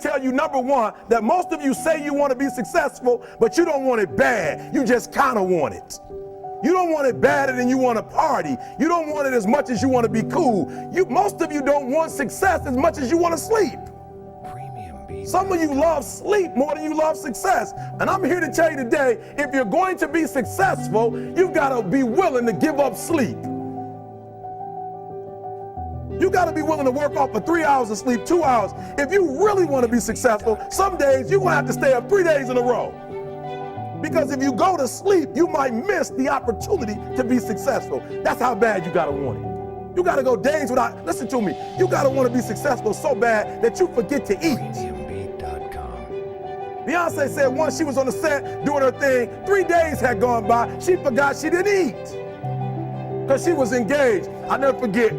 to tell you, number one, that most of you say you want to be successful, but you don't want it bad. You just kind of want it. You don't want it badder than you want to party. You don't want it as much as you want to be cool. Most of you don't want success as much as you want to sleep. Some of you love sleep more than you love success. And I'm here to tell you today, if you're going to be successful, you've got to be willing to give up sleep. You got to be willing to work off for 3 hours of sleep, 2 hours. If you really want to be successful, some days you're going to have to stay up 3 days in a row. Because if you go to sleep, you might miss the opportunity to be successful. That's how bad you got to want it. You got to go days without, listen to me, you got to want to be successful so bad that you forget to eat. Beyonce said once she was on the set doing her thing, 3 days had gone by, she forgot she didn't eat because she was engaged. I'll never forget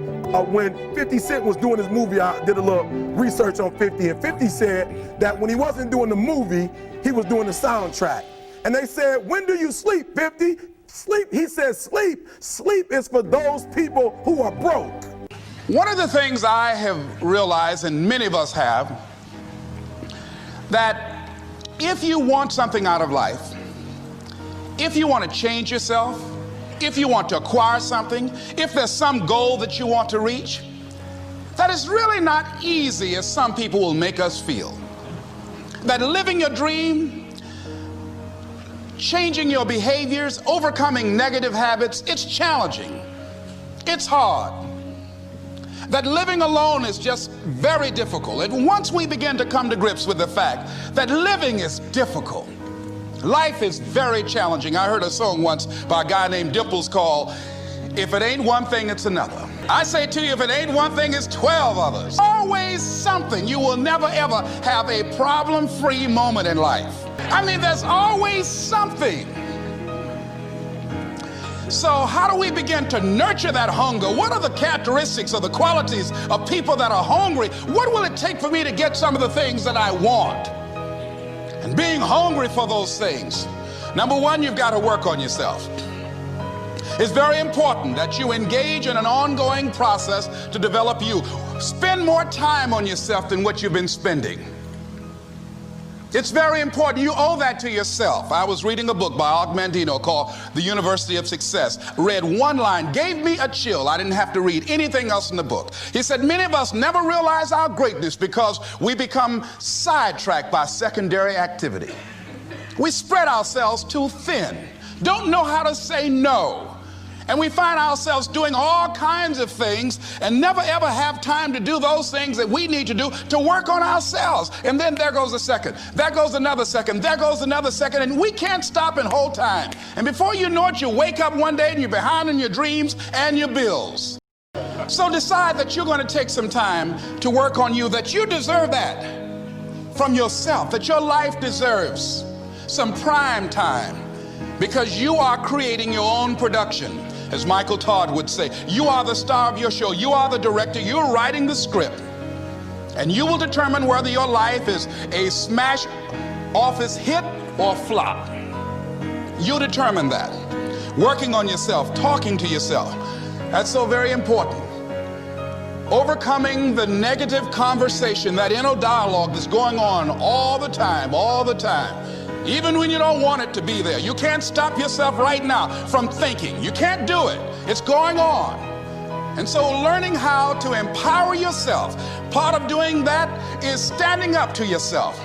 when 50 Cent was doing his movie. I did a little research on 50, and 50 said that when he wasn't doing the movie, he was doing the soundtrack. And they said, when do you sleep, 50? Sleep, he said, sleep is for those people who are broke. One of the things I have realized, and many of us have, that if you want something out of life, if you want to change yourself, if you want to acquire something, if there's some goal that you want to reach, that is really not easy as some people will make us feel. That living your dream, changing your behaviors, overcoming negative habits, it's challenging. It's hard. That living alone is just very difficult. And once we begin to come to grips with the fact that living is difficult, life is very challenging. I heard a song once by a guy named Dimples called, "If it ain't one thing, it's another." I say to you, if it ain't one thing, it's 12 others. Always something. You will never ever have a problem-free moment in life. I mean, there's always something. So how do we begin to nurture that hunger? What are the characteristics or the qualities of people that are hungry? What will it take for me to get some of the things that I want? And being hungry for those things, number one, you've got to work on yourself. It's very important that you engage in an ongoing process to develop you. Spend more time on yourself than what you've been spending. It's very important. You owe that to yourself. I was reading a book by Og Mandino called The University of Success. Read one line, gave me a chill. I didn't have to read anything else in the book. He said, many of us never realize our greatness because we become sidetracked by secondary activity. We spread ourselves too thin, don't know how to say no. And we find ourselves doing all kinds of things and never ever have time to do those things that we need to do to work on ourselves. And then there goes a second, there goes another second, there goes another second, and we can't stop and hold time. And before you know it, you wake up one day and you're behind on your dreams and your bills. So decide that you're going to take some time to work on you, that you deserve that from yourself, that your life deserves some prime time, because you are creating your own production. As Michael Todd would say, you are the star of your show. You are the director. You're writing the script. And you will determine whether your life is a smash office hit or flop. You determine that. Working on yourself, talking to yourself. That's so very important. Overcoming the negative conversation, that inner dialogue that's going on all the time, even when you don't want it to be there. You can't stop yourself right now from thinking. You can't do it. It's going on. And so learning how to empower yourself, part of doing that is standing up to yourself.